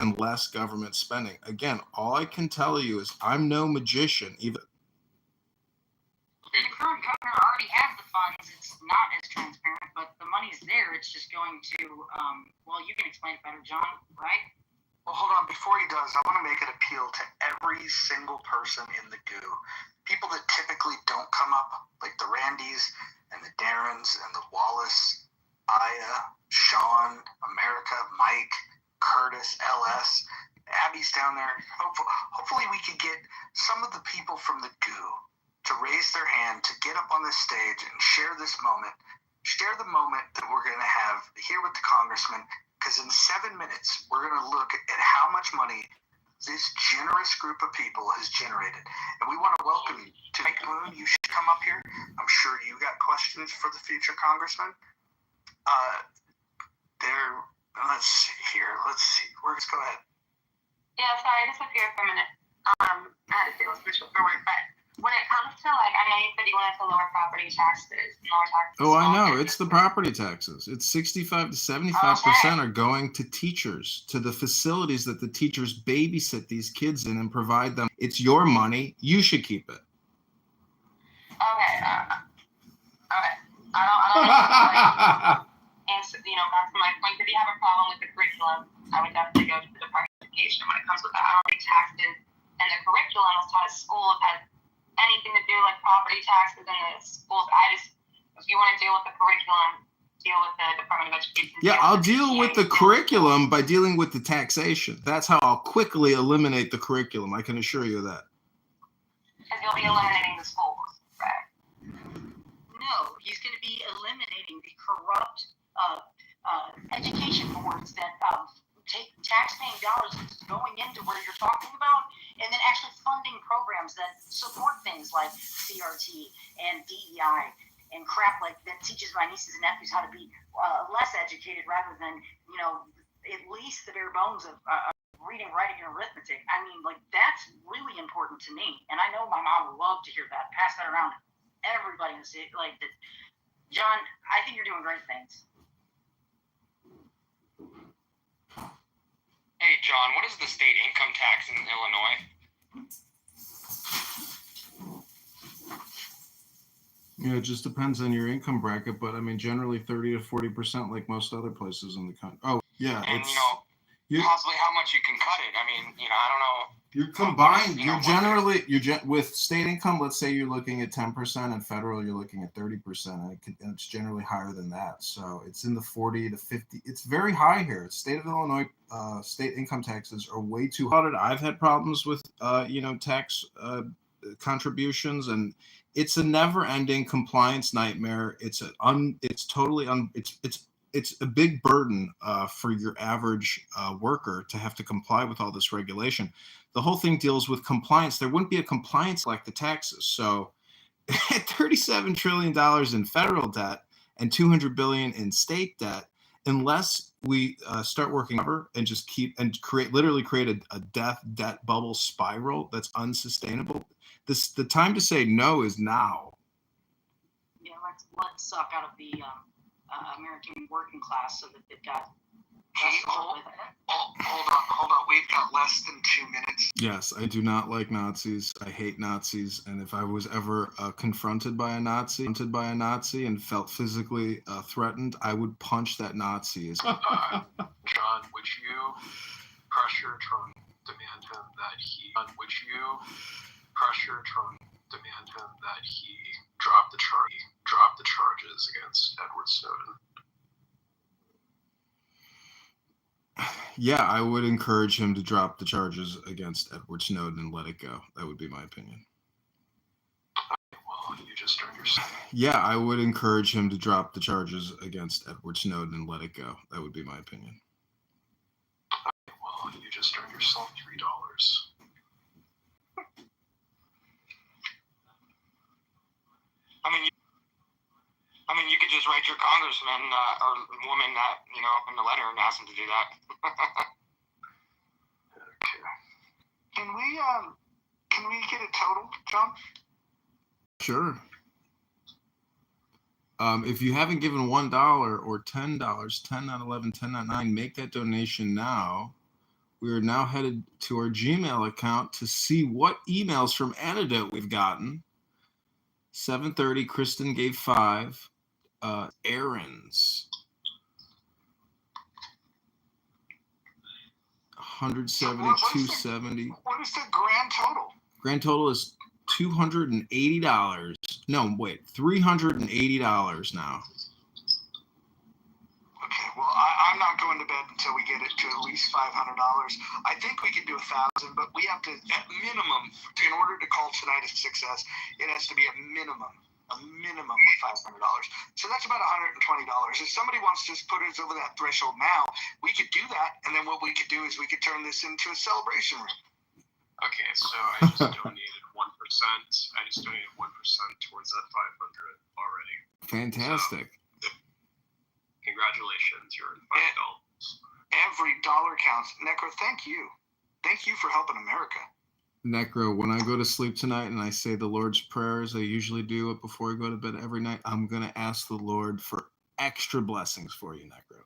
and less government spending. Again, all I can tell you is I'm no magician. Even the current governor already has the funds. It's not as transparent, but the money's there. It's just going to, well, you can explain it better, John, right? Well, hold on. Before he does, I want to make an appeal to every single person in the goo. People that typically don't come up, like the Randys and the Darrens and the Wallace, Aya, Sean, America, Mike, Curtis, LS, Abby's down there. Hopefully we could get some of the people from the goo to raise their hand, to get up on this stage and share this moment, share the moment that we're going to have here with the Congressman, because in 7 minutes, we're going to look at how much money this generous group of people has generated. And we want to welcome you to Mike Moon. You should come up here. I'm sure you got questions for the future Congressman. Let's see here. Let's see. Let's go ahead. Yeah, sorry, I disappeared for a minute. I had to take a special for work, but when it comes to, like, I know you said you wanted to lower property taxes, lower taxes. Oh, I know. It's the property taxes. It's 65 to 75% are going to teachers, to the facilities that the teachers babysit these kids in and provide them. It's your money. You should keep it. Okay. Okay. I don't know. And, back to my point, if you have a problem with the curriculum, I would definitely go to the Department of Education. When it comes with the hourly taxes and the curriculum is taught at school, it has anything to do like property taxes in the schools. If you want to deal with the curriculum, deal with the Department of Education. Yeah, I'll deal with the curriculum by dealing with the taxation. That's how I'll quickly eliminate the curriculum. I can assure you of that. Because you'll be eliminating the schools, right? No, he's going to be eliminating the corrupt education boards that take tax-paying dollars going into what you're talking about, and then actually funding programs that support things like CRT and DEI and crap like that teaches my nieces and nephews how to be less educated rather than, at least the bare bones of reading, writing, and arithmetic. I mean, like, that's really important to me, and I know my mom would love to hear that. Pass that around to everybody in the city. Like, that. John, I think you're doing great things. Hey, John, what is the state income tax in Illinois? Yeah, it just depends on your income bracket, but I mean, generally 30 to 40%, like most other places in the country. Oh, yeah, and, it's possibly how much you can cut it. I mean, I don't know. You're combined. With state income, let's say you're looking at 10%, and federal, you're looking at 30%. And it's generally higher than that. So it's in the 40 to 50. It's very high here. State of Illinois, state income taxes are way too high. I've had problems with, tax contributions, and it's a never-ending compliance nightmare. It's a big burden for your average worker to have to comply with all this regulation. The whole thing deals with compliance. There wouldn't be a compliance like the taxes. So at $37 trillion in federal debt and $200 billion in state debt, unless we start working over and just create a debt bubble spiral that's unsustainable, the time to say no is now. Yeah, let's suck out of the American working class so that they've got. Hold on. We've got less than 2 minutes. Yes, I do not like Nazis. I hate Nazis. And if I was ever confronted by a Nazi and felt physically threatened, I would punch that Nazi. John, would you pressure Trump, demand him that he drop the charges against Edward Snowden? Yeah, I would encourage him to drop the charges against Edward Snowden and let it go. That would be my opinion. Well, you just earned yourself. Yeah, I would encourage him to drop the charges against Edward Snowden and let it go. That would be my opinion. Well, you just earned yourself $3. I mean, you could just write your congressman or woman that, in the letter and ask him to do that. Okay. Can we get a total, John? Sure. If you haven't given $1 or $10, 10 not 11, 10 not 9, make that donation now. We are now headed to our Gmail account to see what emails from Antidote we've gotten. 7:30, Kristen gave 5. Aaron's 170, What is the grand total? Grand total is $280. No, wait, $380 now. Okay, well, I'm not going to bed until we get it to at least $500. I think we could do 1,000, but we have to, at minimum, in order to call tonight a success, it has to be a minimum of $500. So that's about $120. If somebody wants to just put us over that threshold now, we could do that, and then what we could do is we could turn this into a celebration room. Okay, so I just donated 1%. I just donated 1% towards that 500 already. Fantastic. So, congratulations, you're in $5. Every dollar counts. Necro, thank you. Thank you for helping America. Necro, when I go to sleep tonight and I say the Lord's prayers, I usually do it before I go to bed every night. I'm going to ask the Lord for extra blessings for you, Necro.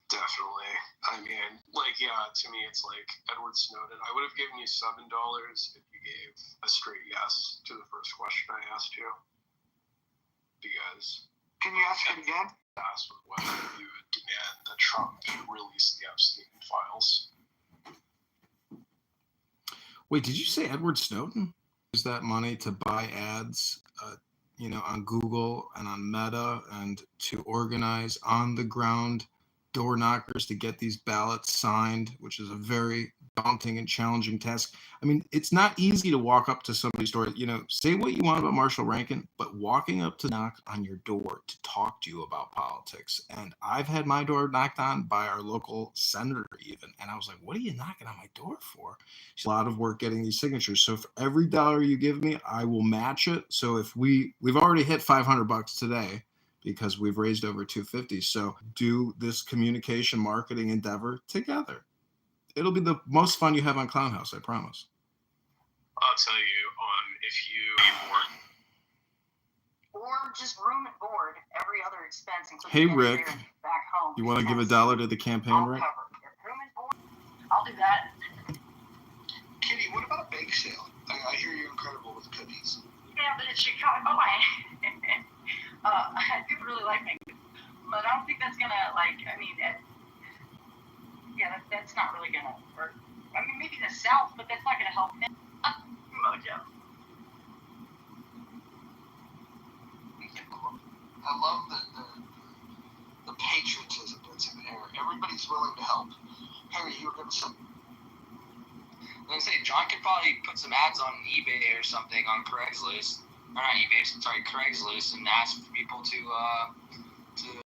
Definitely. I mean, like, yeah, to me, it's like Edward Snowden. I would have given you $7 if you gave a straight yes to the first question I asked you. Because... Can you ask it again? Asked whether you would demand that Trump release the Epstein files. Wait, did you say Edward Snowden? Use that money to buy ads, on Google and on Meta, and to organize on-the-ground door knockers to get these ballots signed, which is a very daunting and challenging task. I mean, it's not easy to walk up to somebody's door, say what you want about Marshall Rankin, but walking up to knock on your door to talk to you about politics. And I've had my door knocked on by our local senator even. And I was like, what are you knocking on my door for? It's a lot of work getting these signatures. So for every dollar you give me, I will match it. So if we've already hit $500 today, because we've raised over 250. So do this communication marketing endeavor together. It'll be the most fun you have on Clown House, I promise. I'll tell you, if you Or just room and board, every other expense, including Hey, Rick, back home. You want to give $1 to the campaign, I'll Rick? cover room and board. I'll do that. Kitty, what about a bake sale? I hear you're incredible with cookies. Yeah, but it's Chicago. I do really like making, but I don't think that's gonna that's not really gonna work. I mean, maybe in the South, but that's not gonna help him. Mojo. I love the patriotism that's in the air. Everybody's willing to help. Harry, you were going to say. I was going to say, John could probably put some ads on eBay or something on Craigslist. Or not eBay, sorry, Craigslist, and ask for people to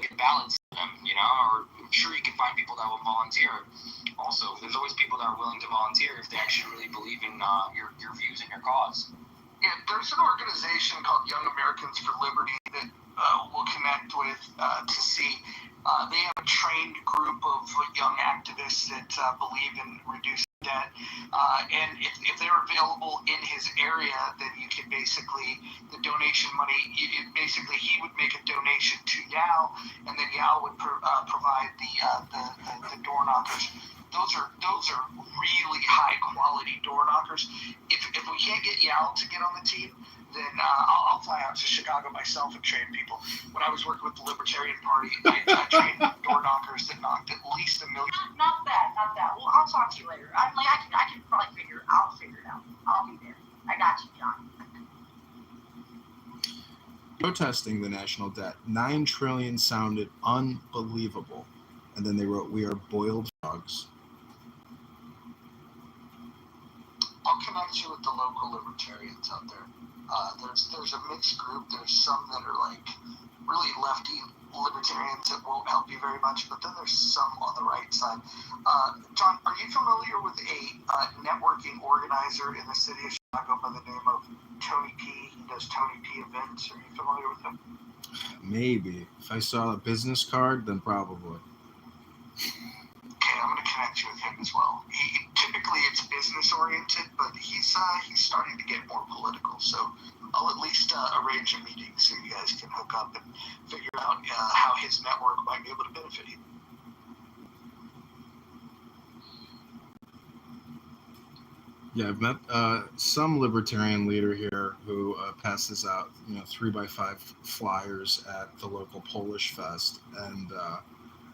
get ballots to them, or I'm sure you can find people that will volunteer. Also, there's always people that are willing to volunteer if they actually really believe in your views and your cause. Yeah, there's an organization called Young Americans for Liberty that we'll connect with to see. They have a trained group of young activists that believe in reducing debt. And if they're available in his area, then you can the donation money, he would make a donation to Yao, and then Yao would provide the door knockers. Those are really high quality door knockers. If we can't get Yao to get on the team, then I'll fly out to Chicago myself and train people. When I was working with the Libertarian Party, I trained door knockers that knocked at least 1 million. Not that. Well, I'll talk to you later. I can probably figure it out. I'll be there. I got you, John. Protesting the national debt, 9 trillion sounded unbelievable. And then they wrote, "We are boiled frogs." I'll connect you with the local libertarians out there. There's a mixed group. There's some that are really lefty libertarians that won't help you very much, but then there's some on the right side. John, are you familiar with a networking organizer in the city of Chicago by the name of Tony P? He does Tony P events. Are you familiar with him? Maybe. If I saw a business card, then probably. Okay, I'm going to connect you with him as well. Typically it's business oriented, but he's starting to get more political. So I'll at least arrange a meeting so you guys can hook up and figure out how his network might be able to benefit you. Yeah, I've met some libertarian leader here who passes out, 3x5 flyers at the local Polish fest, and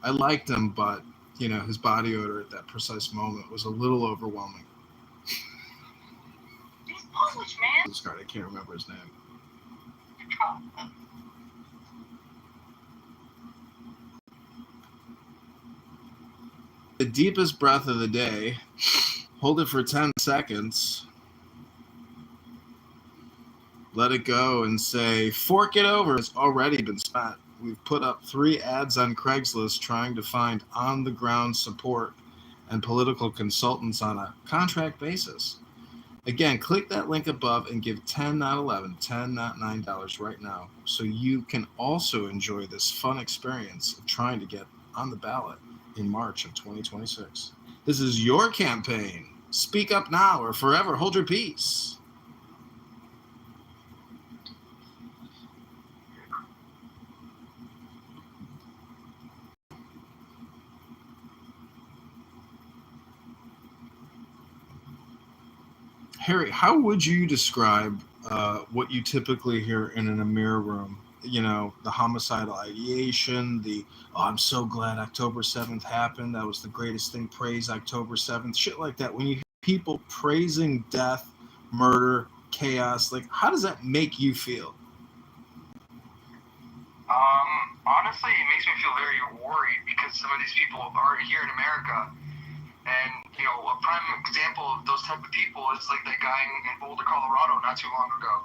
I liked him, but his body odor at that precise moment was a little overwhelming. He's Polish, man. This guy, I can't remember his name. The deepest breath of the day. Hold it for 10 seconds. Let it go and say, fork it over. It's already been spent. We've put up 3 ads on Craigslist trying to find on-the-ground support and political consultants on a contract basis. Again, click that link above and give $10, not $11, $10, not $9 right now, so you can also enjoy this fun experience of trying to get on the ballot in March of 2026. This is your campaign. Speak up now or forever hold your peace. Harry, how would you describe what you typically hear in an Amir room? The homicidal ideation, I'm so glad October 7th happened. That was the greatest thing. Praise October 7th. Shit like that. When you hear people praising death, murder, chaos, like, how does that make you feel? Honestly, it makes me feel very worried because some of these people are here in America. And, a prime example of those type of people is like that guy in Boulder, Colorado not too long ago.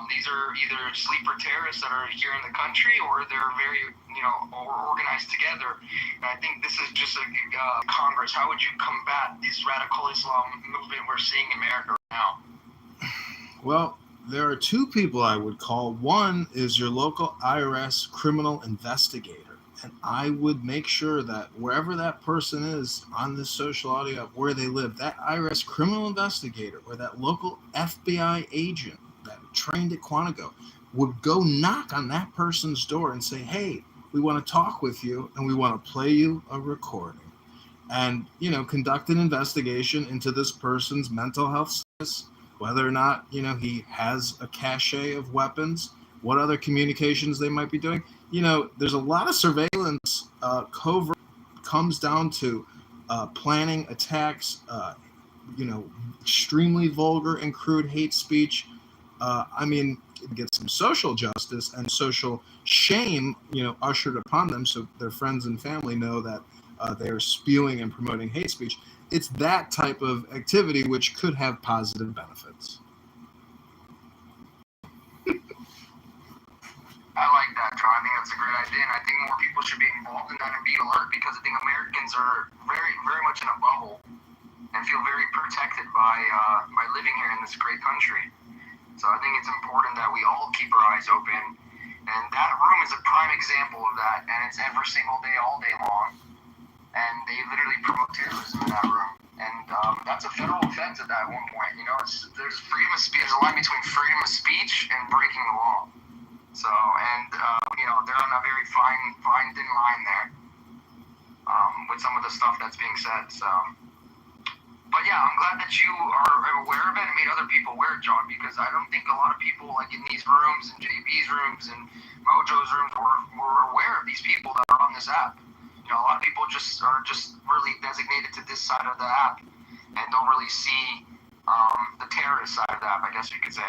These are either sleeper terrorists that are here in the country or they're very, organized together. And I think this is just a Congress. How would you combat this radical Islam movement we're seeing in America right now? Well, there are 2 people I would call. One is your local IRS criminal investigator. And I would make sure that wherever that person is on this social audio, where they live, that IRS criminal investigator or that local FBI agent that trained at Quantico would go knock on that person's door and say, hey, we want to talk with you and we want to play you a recording. And, conduct an investigation into this person's mental health status, whether or not, he has a cache of weapons, what other communications they might be doing. There's a lot of surveillance covert comes down to planning attacks, extremely vulgar and crude hate speech. Get some social justice and social shame, ushered upon them so their friends and family know that they are spewing and promoting hate speech. It's that type of activity which could have positive benefits. I like that, John. I think that's a great idea, and I think more people should be involved in that and be alert because I think Americans are very, very much in a bubble and feel very protected by living here in this great country. So I think it's important that we all keep our eyes open, and that room is a prime example of that, and it's every single day, all day long, and they literally promote terrorism in that room. And that's a federal offense at that one point. There's freedom of speech. There's a line between freedom of speech and breaking the law. So, and, they're on a very fine, thin line there with some of the stuff that's being said. So, but yeah, I'm glad that you are aware of it and made other people aware, John, because I don't think a lot of people, like in these rooms and JB's rooms and Mojo's rooms, were aware of these people that are on this app. A lot of people are just really designated to this side of the app and don't really see the terrorist side of the app, I guess you could say.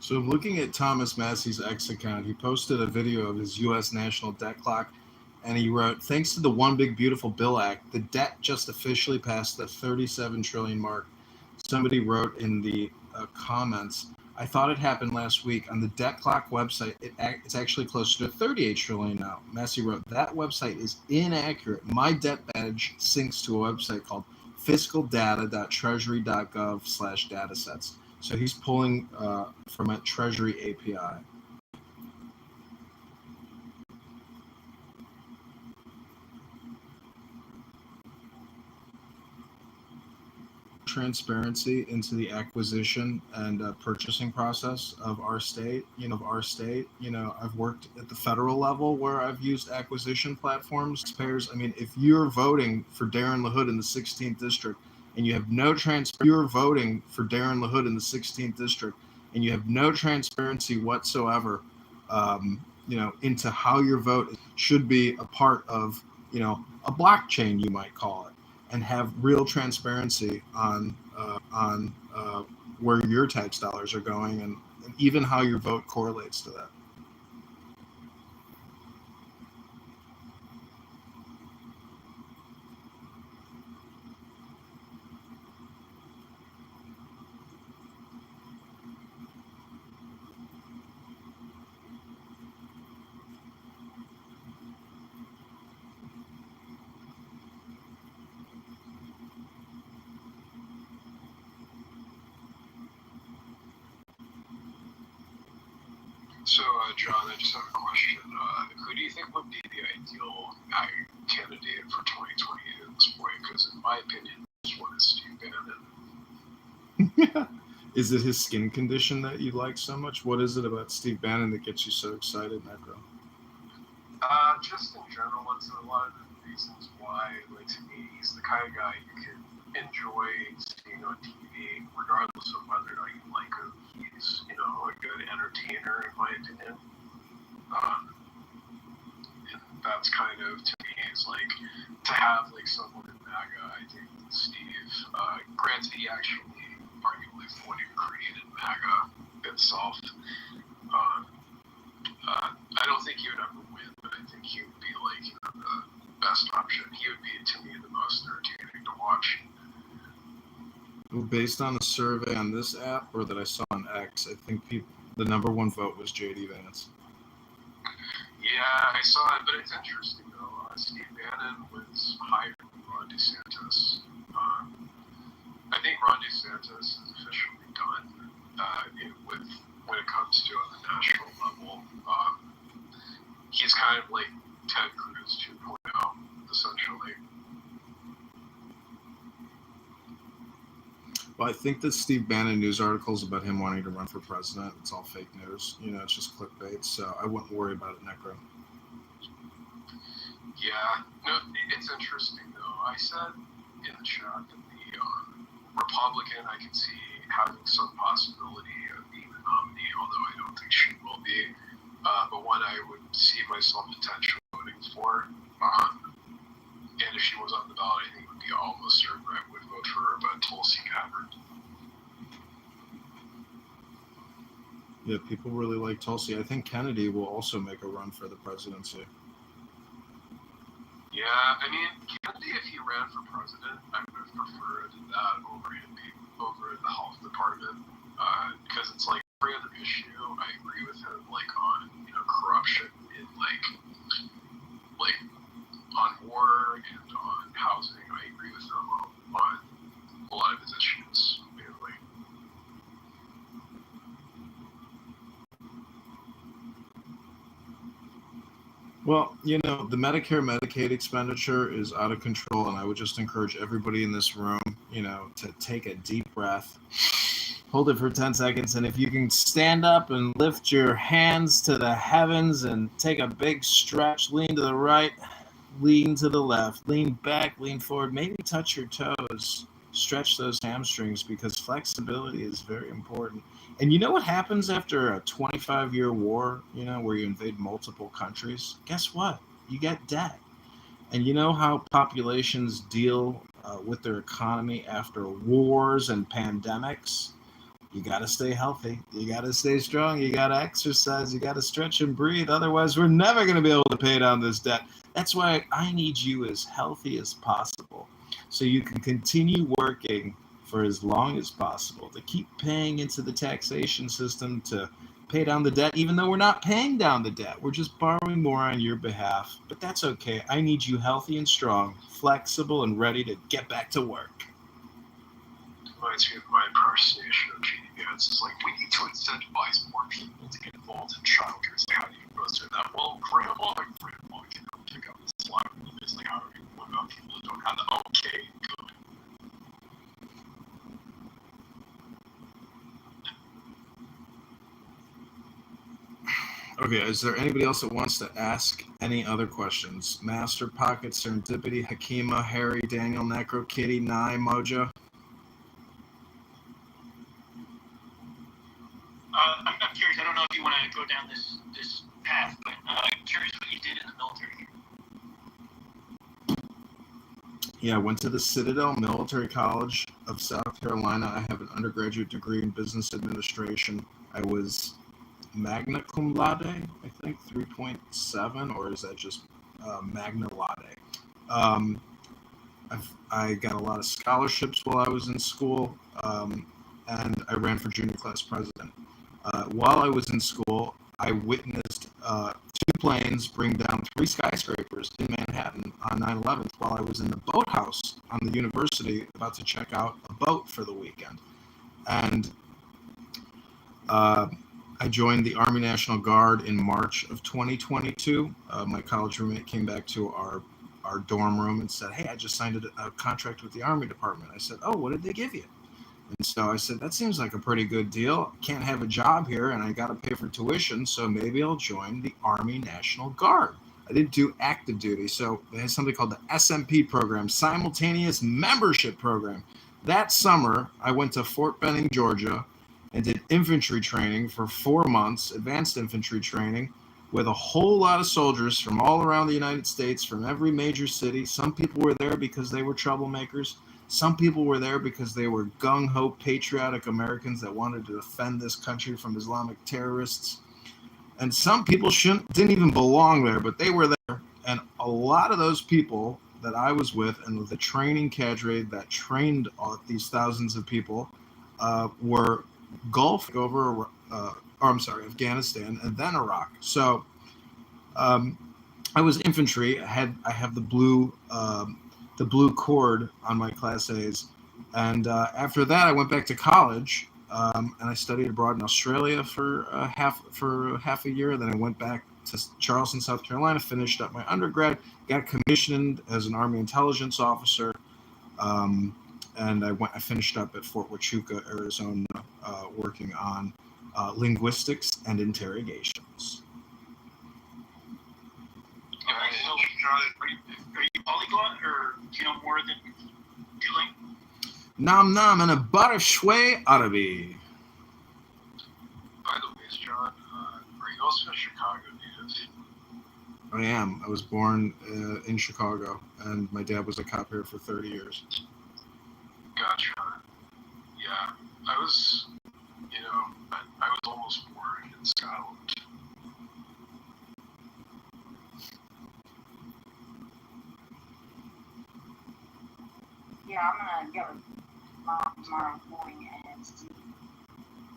So looking at Thomas Massey's X account, he posted a video of his U.S. national debt clock, and he wrote, thanks to the One Big Beautiful Bill Act, the debt just officially passed the 37 trillion mark. Somebody wrote in the comments, I thought it happened last week. On the debt clock website, it's actually closer to 38 trillion now. Massey wrote, that website is inaccurate. My debt badge syncs to a website called fiscaldata.treasury.gov/datasets. So he's pulling from a Treasury API. transparency into the acquisition and purchasing process of our state. I've worked at the federal level where I've used acquisition platforms. Taxpayers, I mean, if you're voting for Darren LaHood in the 16th district and you have no you're voting for Darren LaHood in the 16th district and you have no transparency whatsoever, into how your vote should be a part of, a blockchain, you might call it, and have real transparency on where your tax dollars are going and even how your vote correlates to that. So, John, I just have a question. Who do you think would be the ideal candidate for 2020 at this point? Because in my opinion, this one is Steve Bannon. Is it his skin condition that you like so much? What is it about Steve Bannon that gets you so excited, Necro? Just in general, it's a lot of the reasons why, like, to me, he's the kind of guy you can enjoy seeing on TV, regardless of whether or not you like him. He's, a good entertainer, in my opinion. And that's kind of, to me, is like, to have, like, someone in MAGA, I think Steve, granted, he actually arguably one who created MAGA itself. I don't think he would ever win, but I think he would be, like, the best option. He would be, to me, the most entertaining to watch. Well, based on a survey on this app or that I saw on X, I think the number one vote was J.D. Vance. Yeah, I saw it, but it's interesting, though. Steve Bannon was higher than Ron DeSantis. I think Ron DeSantis is officially done when it comes to on the national level. He's kind of like Ted Cruz 2.0, essentially. Well, I think that Steve Bannon news articles about him wanting to run for president, it's all fake news. It's just clickbait, so I wouldn't worry about it, Necro. Yeah, no, it's interesting, though. I said in the chat that the Republican, I can see having some possibility of being the nominee, although I don't think she will be. But one I would see myself potentially voting for. And if she was on the ballot, I think it would be almost certain I would vote for her, but Tulsi Gabbard. Yeah, people really like Tulsi. I think Kennedy will also make a run for the presidency. Yeah, I mean, Kennedy, if he ran for president, I would have preferred that over him being over the health department. Because it's like every other issue, I agree with him, like on, corruption in like on war and on housing. I agree with him on a lot of his issues, mainly. Well, the Medicare-Medicaid expenditure is out of control, and I would just encourage everybody in this room, to take a deep breath, hold it for 10 seconds, and if you can stand up and lift your hands to the heavens and take a big stretch, lean to the right, lean to the left, lean back, lean forward, maybe touch your toes, stretch those hamstrings, because flexibility is very important. And you know what happens after a 25-year war, where you invade multiple countries? Guess what? You get debt. And you know how populations deal with their economy after wars and pandemics? You got to stay healthy. You got to stay strong. You got to exercise. You got to stretch and breathe. Otherwise, we're never going to be able to pay down this debt. That's why I need you as healthy as possible, so you can continue working for as long as possible, to keep paying into the taxation system to pay down the debt, even though we're not paying down the debt. We're just borrowing more on your behalf. But that's okay. I need you healthy and strong, flexible, and ready to get back to work. Reminds me of my impersonation of J.D. Vance. It's like, we need to incentivize more people to get involved in childcare. It's like, how do you go through that? Well, grandma can pick up the slack. It's like, how do you go about people who don't have the okay, good. Okay, is there anybody else that wants to ask any other questions? Master, Pocket, Serendipity, Hakima, Harry, Daniel, Necro, Kitty, Nye, Mojo? I'm curious. I don't know if you want to go down this path, but I'm curious what you did in the military. Yeah, I went to the Citadel Military College of South Carolina. I have an undergraduate degree in business administration. I was magna cum laude, I think, 3.7, or is that just magna laude? I got a lot of scholarships while I was in school, and I ran for junior class president. While I was in school, I witnessed two planes bring down 3 skyscrapers in Manhattan on 9/11 while I was in the boathouse on the university about to check out a boat for the weekend. And I joined the Army National Guard in March of 2022. My college roommate came back to our dorm room and said, "Hey, I just signed a contract with the Army Department." I said, "Oh, what did they give you?" And so I said, "That seems like a pretty good deal. Can't have a job here, and I got to pay for tuition, so maybe I'll join the Army National Guard." I didn't do active duty, so they had something called the SMP program, Simultaneous Membership Program. That summer, I went to Fort Benning, Georgia, and did infantry training for 4 months, advanced infantry training, with a whole lot of soldiers from all around the United States, from every major city. Some people were there because they were troublemakers. Some people were there because they were gung-ho, patriotic Americans that wanted to defend this country from Islamic terrorists. And some people didn't even belong there, but they were there. And a lot of those people that I was with and the training cadre that trained all these thousands of people were Gulf over, Afghanistan, and then Iraq. So I was infantry. I have the blue cord on my Class A's, and after that, I went back to college, and I studied abroad in Australia for half a year. Then I went back to Charleston, South Carolina, finished up my undergrad, got commissioned as an Army intelligence officer, and I finished up at Fort Huachuca, Arizona, working on linguistics and interrogations. All right, so are you polyglot, or do you know more than two languages? Nam nam and a bar of shway Arabi. By the way, John, are you also a Chicago native? I am. I was born in Chicago, and my dad was a cop here for 30 years. Gotcha. Yeah, I was almost born in Scotland. Yeah, I'm gonna get with Mom tomorrow morning and see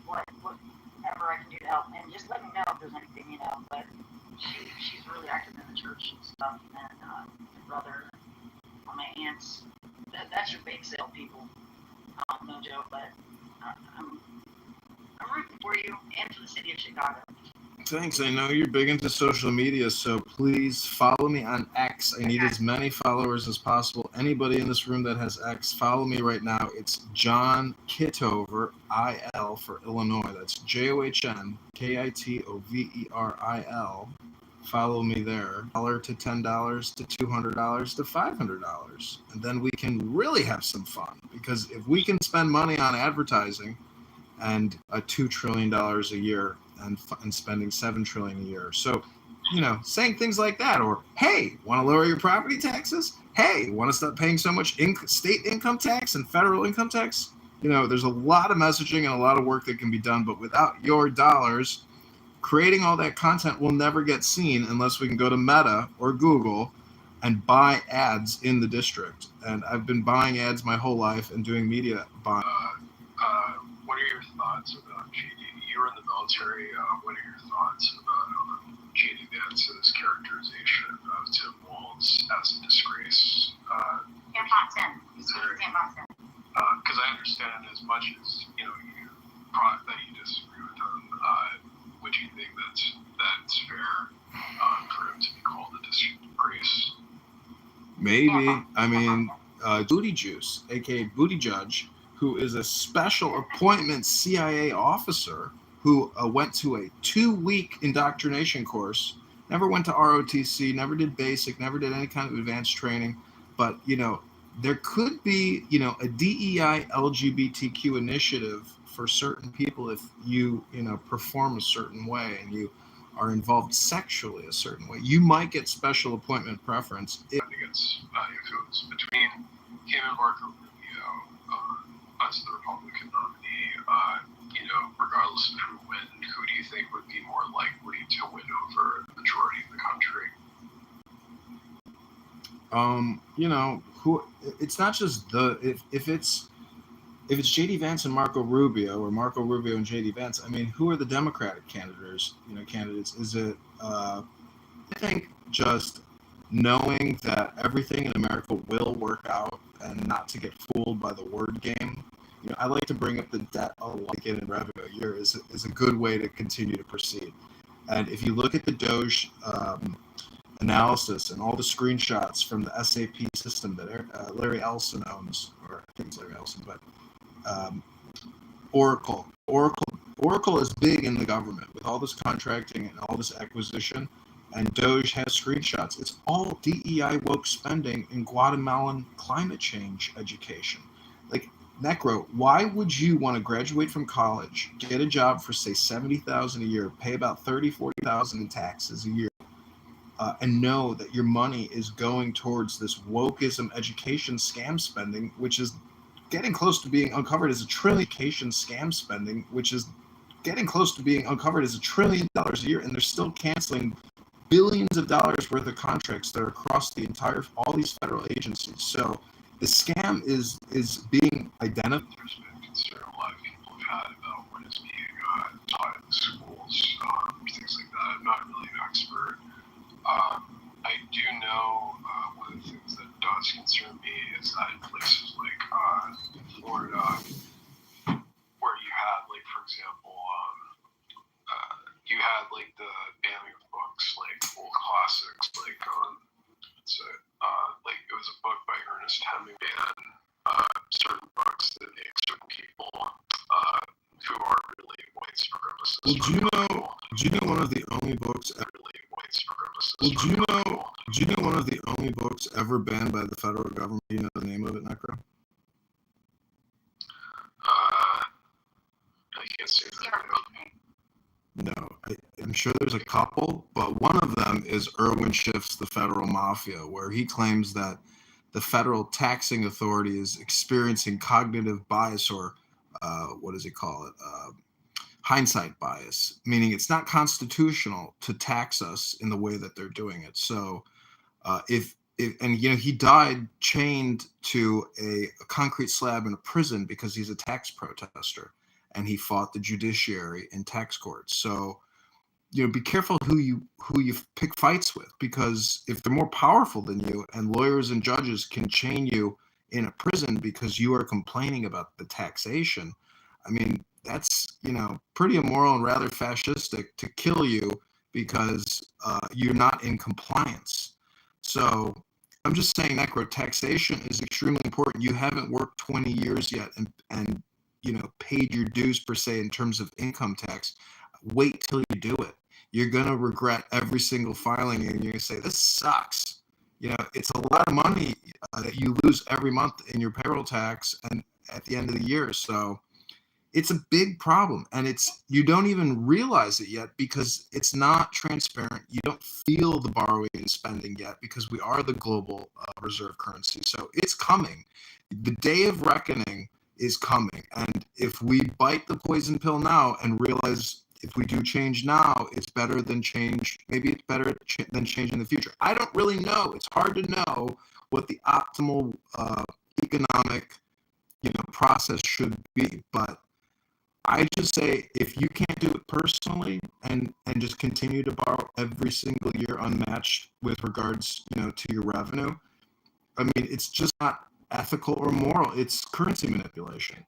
whatever I can do to help, and just let me know if there's anything, But she's really active in the church and stuff, and my brother, and my aunts. That's your bake sale people, no joke. But I'm rooting for you and for the city of Chicago. Thanks. I know you're big into social media, so please follow me on X. I need as many followers as possible. Anybody in this room that has X, follow me right now. It's John Kitover, IL for Illinois. That's JOHN KITOVERIL. Follow me there. $1 to $10 to $200 to $500. And then we can really have some fun, because if we can spend money on advertising and $2 trillion a year, and spending $7 trillion a year. So, saying things like that, or, hey, want to lower your property taxes? Hey, want to stop paying so much state income tax and federal income tax? There's a lot of messaging and a lot of work that can be done, but without your dollars, creating all that content will never get seen unless we can go to Meta or Google and buy ads in the district. And I've been buying ads my whole life and doing media buying. What are your thoughts about JD? You were in the military. What are your thoughts about JD Vance's characterization of Tim Walz as a disgrace? Because I understand, as much as that you disagree with him, would you think that's fair for him to be called a disgrace? Maybe. I mean, Booty Juice, aka Booty Judge, who is a special appointment CIA officer who went to a 2-week indoctrination course, never went to ROTC, never did basic, never did any kind of advanced training. But, there could be, a DEI LGBTQ initiative for certain people if you, perform a certain way and you are involved sexually a certain way. You might get special appointment preference. If it was between him and Marco Rubio as the Republican nominee, regardless of who wins, who do you think would be more likely to win over the majority of the country? It's not just if it's JD Vance and Marco Rubio, or Marco Rubio and JD Vance. I mean, who are the Democratic candidates? Is it? I think just knowing that everything in America will work out and not to get fooled by the word game. I like to bring up the debt like in revenue a year is a good way to continue to proceed. And if you look at the Doge analysis and all the screenshots from the SAP system that Larry Ellison owns, or I think it's Larry Ellison, but Oracle is big in the government with all this contracting and all this acquisition, and Doge has screenshots. It's all DEI woke spending in Guatemalan climate change education. Like, Necro, why would you want to graduate from college, get a job for say $70,000 a year, pay about $40,000 in taxes a year, and know that your money is going towards this wokeism education scam spending, which is getting close to being uncovered as a trillion scam spending, which is getting close to being uncovered as $1 trillion a year, and they're still canceling billions of dollars worth of contracts that are across all these federal agencies. So the scam is being identified. There's been concern a lot of people have had about what is being taught in the schools, things like that. I'm not really an expert. I do know one of the things that does concern me is that in places like Florida, where you had, like, for example, you had like the banning of books, like old classics, like like it was a book by Ernest Hemingway, certain books that make certain people who are really white supremacists. Well, do you know one of the only books Really white supremacists. Well, do you know one of the only books ever banned by the federal government? Do you know the name of it, Necro? I can't say that. No, I'm sure there's a couple, but one of them is Irwin Schiff's The Federal Mafia, where he claims that the federal taxing authority is experiencing cognitive bias, or what does he call it? Hindsight bias, meaning it's not constitutional to tax us in the way that they're doing it. So he died chained to a concrete slab in a prison because he's a tax protester, and he fought the judiciary in tax courts. So, be careful who you pick fights with, because if they're more powerful than you, and lawyers and judges can chain you in a prison because you are complaining about the taxation, I mean, that's, pretty immoral and rather fascistic to kill you because you're not in compliance. So I'm just saying, Necro, taxation is extremely important. You haven't worked 20 years yet and paid your dues per se in terms of income tax. Wait till you do it. You're going to regret every single filing, and you're going to say, this sucks. It's a lot of money that you lose every month in your payroll tax and at the end of the year. So it's a big problem, and you don't even realize it yet because it's not transparent. You don't feel the borrowing and spending yet because we are the global reserve currency. So it's coming. The day of reckoning is coming. And if we bite the poison pill now and realize if we do change now, it's better than change. Maybe it's better than change in the future. I don't really know. It's hard to know what the optimal economic, process should be. But I just say, if you can't do it personally and just continue to borrow every single year unmatched with regards, to your revenue, I mean, it's just not ethical or moral. It's currency manipulation.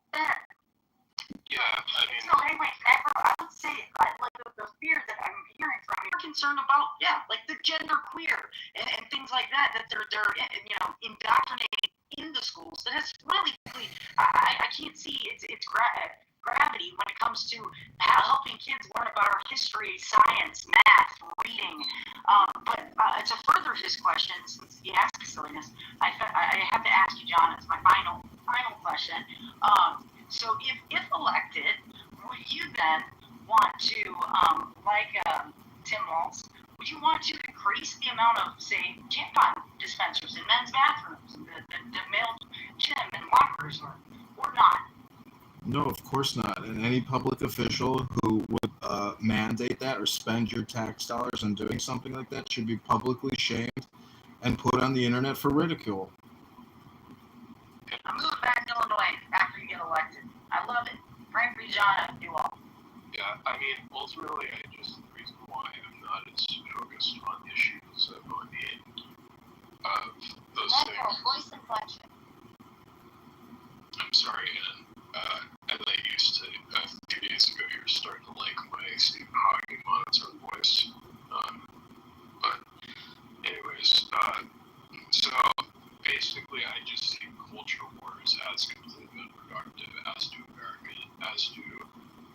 Yeah, I mean, So anyway, I would say, like the fear that I'm hearing from you, are concerned about, like the gender queer and things like that they're indoctrinating in the schools. That is really, I can't see it's gravity when it comes to helping kids learn about our history, science, math, reading. But to further his question, since he asked silliness, I have to ask you, John. It's my final question. So if elected, would you then want to, Tim Walz, would you want to increase the amount of, say, tampon dispensers in men's bathrooms, the male gym and lockers, or not? No, of course not. And any public official who would mandate that or spend your tax dollars on doing something like that should be publicly shamed and put on the internet for ridicule. I'm moving back to Illinois after you get elected. I love it. Pray for John and you all. Yeah, I mean, ultimately, the reason why I'm not as focused on issues of the end of those things. Voice inflection. I'm sorry, and I used to, a few days ago, you were starting to like my Stephen Hawking monotone voice. But, anyways, so basically, I just see culture wars as completely unproductive, as do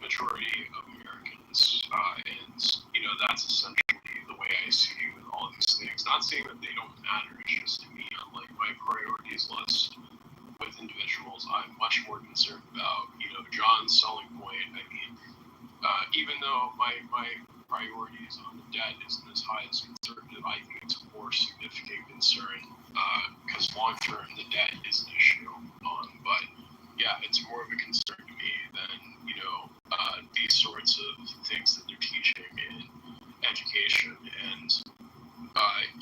majority of Americans, and that's essentially the way I see with all these things. Not saying that they don't matter, it's just to me on like my priorities list with individuals, I'm much more concerned about, John's selling point. I mean, even though my priorities on the debt isn't as high as conservative, I think it's a more significant concern because long term the debt is an issue. But yeah, it's more of a concern to me than these sorts of things that they're teaching in education. And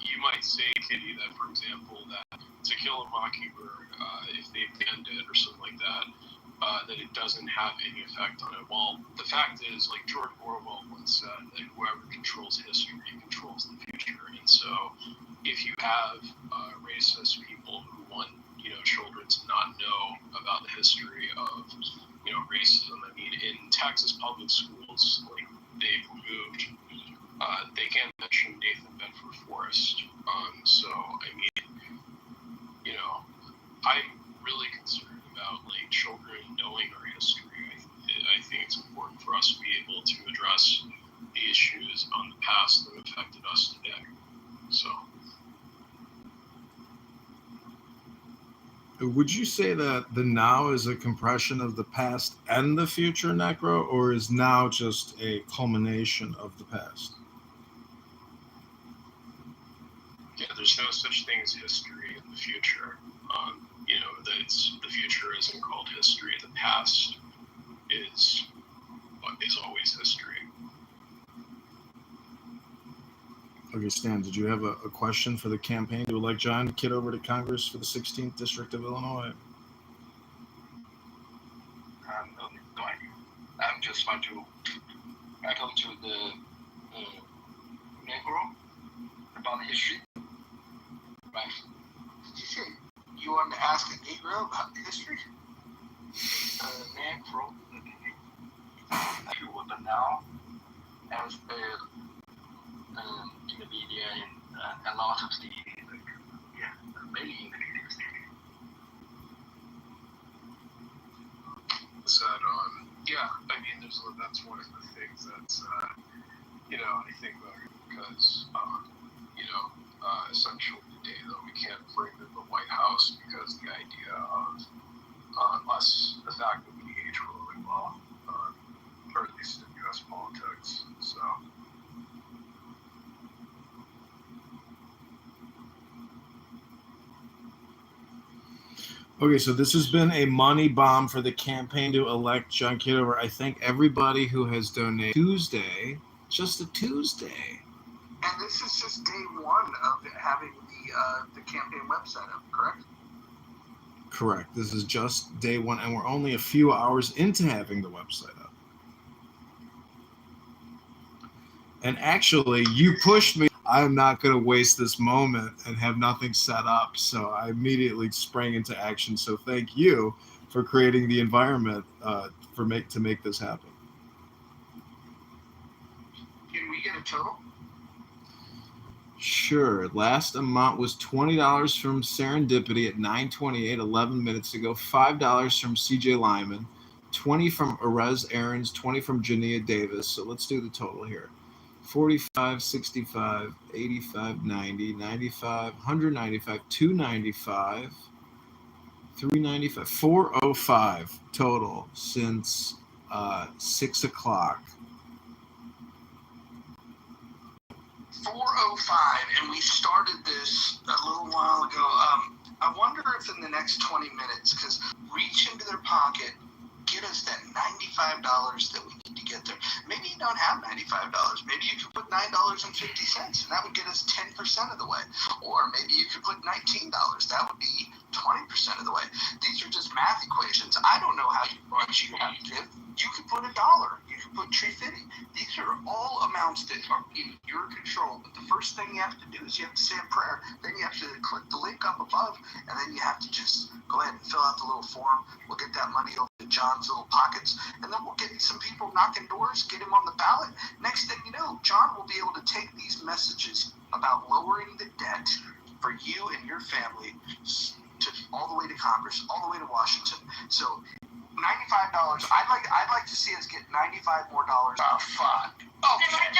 you might say, Kitty, that for example, that To Kill a Mockingbird, if they banned it or something like that, that it doesn't have any effect on it. Well, the fact is, like George Orwell once said, that whoever controls history controls the future. And so if you have racist people who want children to not know about the history of racism, I mean, in Texas public schools, like they've removed, they can't mention Nathan Bedford Forrest. So I mean, I'm really concerned about like children knowing our history. I think it's important for us to be able to address the issues on the past that have affected us today. So. Would you say that the now is a compression of the past and the future, Necro, or is now just a culmination of the past? Yeah, there's no such thing as history in the future. The future isn't called history. The past is always history. Okay, Stan, did you have a question for the campaign to elect John Kitover to Congress for the 16th District of Illinois? No, I just want to talk to the Negro about history. Right. You wanted to ask a Negro about history? Negro, you would now, as in the media and a lot of the many in the media. Said, I mean, that's one of the things that's, I think about it because, essentially today, though, we can't bring in the White House because the idea of us, the fact that we age really well, or at least in U.S. politics, so. Okay, so this has been a money bomb for the campaign to elect John Kitover. I thank everybody who has donated Tuesday, just a Tuesday. And this is just day one of having the campaign website up, correct? Correct. This is just day one, and we're only a few hours into having the website up. And actually, you pushed me. I'm not going to waste this moment and have nothing set up. So I immediately sprang into action. So thank you for creating the environment to make this happen. Can we get a total? Sure. Last amount was $20 from Serendipity at 9:28, 11 minutes ago. $5 from CJ Lyman. 20 from Erez Aarons, 20 from Jania Davis. So let's do the total here. 45, 65, 85, 90, 95, 195, 295, 395, 405 total since 6 o'clock. 4:05, and we started this a little while ago. I wonder if in the next 20 minutes, because reach into their pocket, get us that $95 that we need to get there. Maybe you don't have $95. Maybe you could put $9.50, and that would get us 10% of the way. Or maybe you could put $19. That would be 20% of the way. These are just math equations. I don't know how much you have to give. You could put $1. You could put $3.50. These are all amounts that are in your control. But the first thing you have to do is you have to say a prayer. Then you have to click the link up above, and then you have to just go ahead and fill out the little form. We'll get that money over to John's little pockets, and then we'll get some people knocking doors, get him on the ballot. Next thing you know, John will be able to take these messages about lowering the debt for you and your family to all the way to Congress, all the way to Washington. So $95. I'd like to see us get $95 more. Oh fuck. Okay.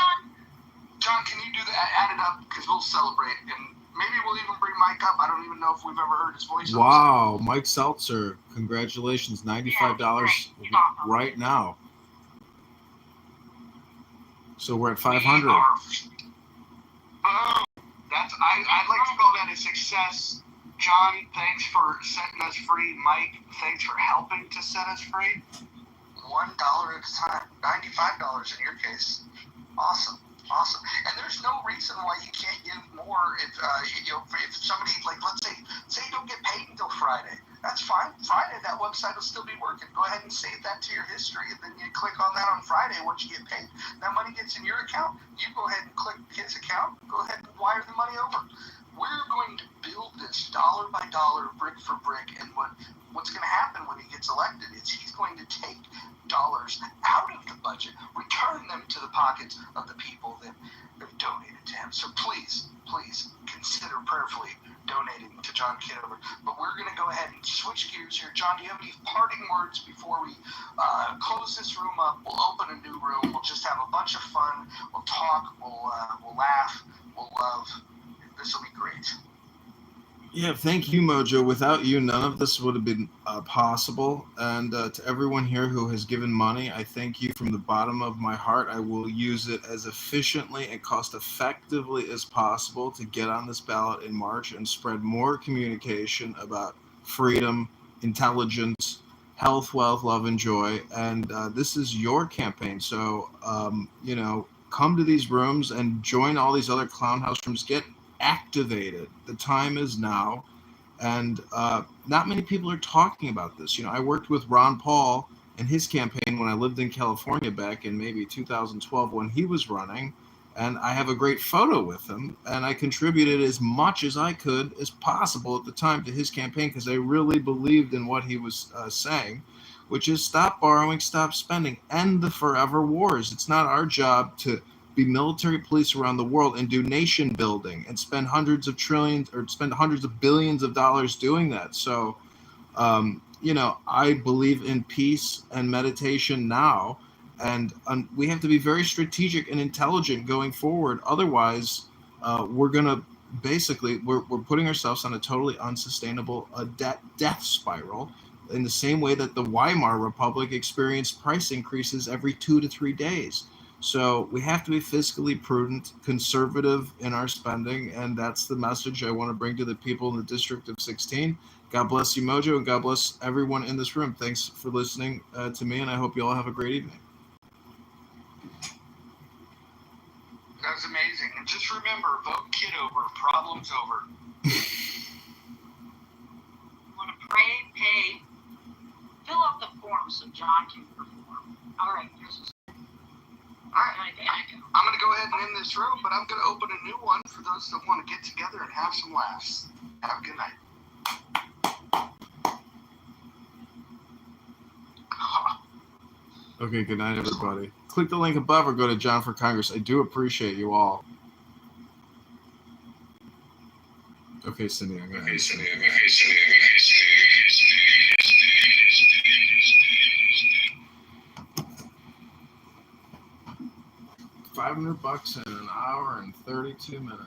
John, can you do that? Add it up, because we'll celebrate, and maybe we'll even bring Mike up. I don't even know if we've ever heard his voice. Wow, Mike Seltzer, congratulations, $95 right now. So we're at 500. I'd like to call that a success. John, thanks for setting us free. Mike, thanks for helping to set us free. $1 at a time. $95 in your case. Awesome. And there's no reason why you can't give more if somebody, like, let's say you don't get paid until Friday. That's fine. Friday, that website will still be working. Go ahead and save that to your history, and then you click on that on Friday once you get paid. That money gets in your account. You go ahead and click his account. Go ahead and wire the money over. We're going to build this dollar by dollar, brick for brick, and what's going to happen when he gets elected is he's going to take dollars out of the budget, return them to the pockets of the people that have donated to him. So please consider prayerfully donating to John Kitover. But we're going to go ahead and switch gears here. John, do you have any parting words before we close this room up? We'll open a new room. We'll just have a bunch of fun. We'll talk. We'll laugh. We'll love. This will be great. Yeah, thank you, Mojo. Without you, none of this would have been possible. And to everyone here who has given money, I thank you from the bottom of my heart. I will use it as efficiently and cost effectively as possible to get on this ballot in March and spread more communication about freedom, intelligence, health, wealth, love, and joy. And this is your campaign. So, come to these rooms and join all these other clown house rooms. Get activated. The time is now, and not many people are talking about this. I worked with Ron Paul and his campaign when I lived in California back in maybe 2012 when he was running, and I have a great photo with him, and I contributed as much as I could as possible at the time to his campaign because I really believed in what he was saying, which is stop borrowing, stop spending, end the forever wars. It's not our job to be military police around the world and do nation building and spend hundreds of billions of dollars doing that. So, I believe in peace and meditation now, and we have to be very strategic and intelligent going forward. Otherwise, we're putting ourselves on a totally unsustainable death spiral in the same way that the Weimar Republic experienced price increases every 2 to 3 days. So we have to be fiscally prudent, conservative in our spending, and that's the message I want to bring to the people in the District of 16. God bless you, Mojo, and God bless everyone in this room. Thanks for listening to me, and I hope you all have a great evening. That was amazing. And just remember, vote Kitover. Problem's over. Want to pray, pay, fill out the form so John can perform. All right, here's All right, I'm going to go ahead and end this room, but I'm going to open a new one for those that want to get together and have some laughs. Have a good night. Okay, good night, everybody. Click the link above or go to John for Congress. I do appreciate you all. Okay, Cindy. $500 in an hour and 32 minutes.